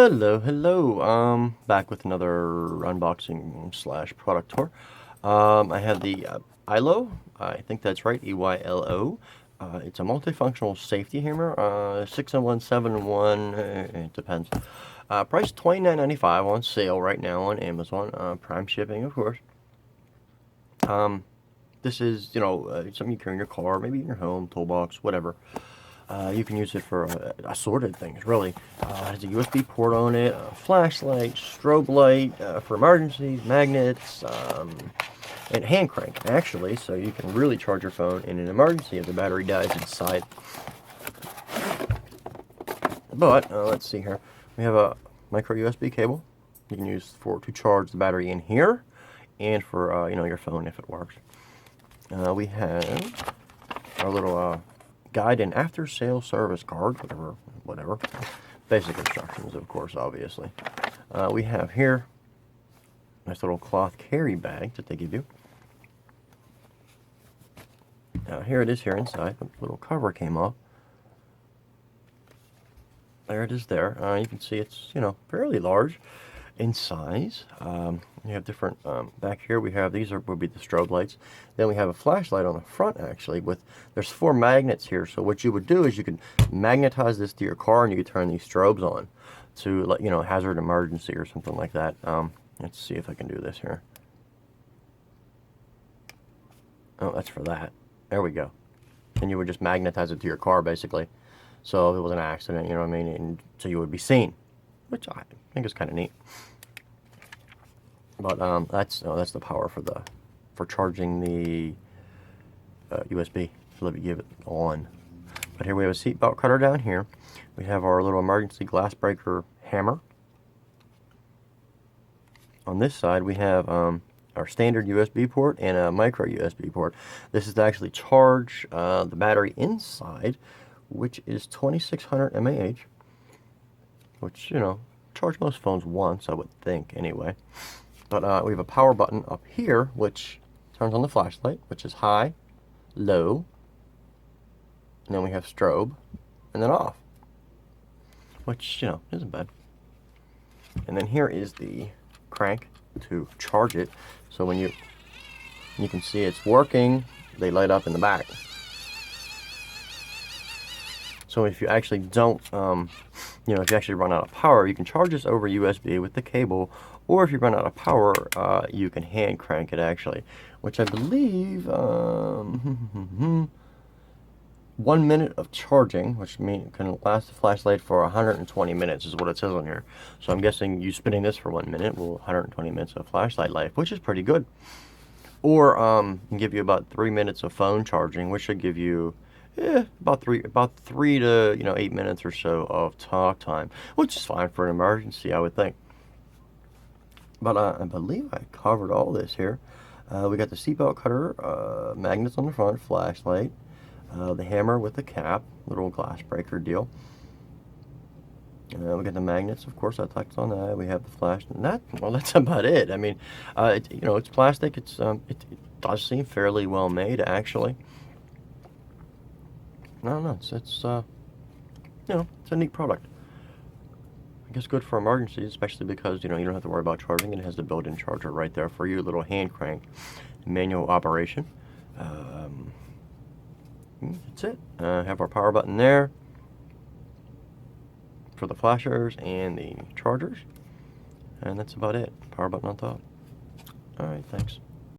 Hello. Back with another unboxing slash product tour. I have the EYLO. I think that's right, EYLO. It's a multifunctional safety hammer. 6-in-1, 7-in-1. It depends. Price $29.95 on sale right now on Amazon. Prime shipping, of course. This is, something you carry in your car, maybe in your home, toolbox, whatever. You can use it for assorted things, really. It has a USB port on it, a flashlight, strobe light for emergencies, magnets, and hand crank, actually, so you can really charge your phone in an emergency if the battery dies inside. But, let's see here. We have a micro USB cable you can use to charge the battery in here, and for, your phone if it works. We have our little guide and after sale service card, whatever. Basic instructions, of course, obviously. We have here nice little cloth carry bag that they give you. Here it is here inside. The little cover came off. There it is there. You can see it's, fairly large in size. You have different, back here we have, would be the strobe lights. Then we have a flashlight on the front, actually, there's 4 magnets here. So what you would do is you could magnetize this to your car and you could turn these strobes on to, hazard emergency or something like that. Let's see if I can do this here. Oh, that's for that. There we go. And you would just magnetize it to your car, basically. So if it was an accident, you know what I mean? And so you would be seen, which I think is kind of neat. But that's the power for charging the USB. So let me give it on. But here we have a seatbelt cutter down here. We have our little emergency glass breaker hammer. On this side we have our standard USB port and a micro USB port. This is to actually charge the battery inside, which is 2600 mAh. Which, charge most phones once, I would think, anyway. But we have a power button up here, which turns on the flashlight, which is high, low, and then we have strobe, and then off, which, isn't bad. And then here is the crank to charge it. So when you can see it's working, they light up in the back. So if you actually don't, if you actually run out of power, you can charge this over USB with the cable, or if you run out of power, you can hand crank it, actually, which I believe 1 minute of charging, which means can last the flashlight for 120 minutes is what it says on here. So I'm guessing you spinning this for 1 minute will 120 minutes of flashlight life, which is pretty good. Or can give you about 3 minutes of phone charging, which should give you about three to 8 minutes or so of talk time, which is fine for an emergency, I would think. But I believe I covered all this here. We got the seatbelt cutter, magnets on the front, flashlight, the hammer with the cap, little glass breaker deal. We got the magnets, of course. I touched on that. We have the flash. And that's about it. I mean, it's plastic. It does seem fairly well made, actually. I don't know. It's a neat product. I guess good for emergencies, especially because, you don't have to worry about charging. It has the built-in charger right there for you, little hand crank, manual operation. That's it. Have our power button there for the flashers and the chargers. And that's about it. Power button on top. Alright, thanks.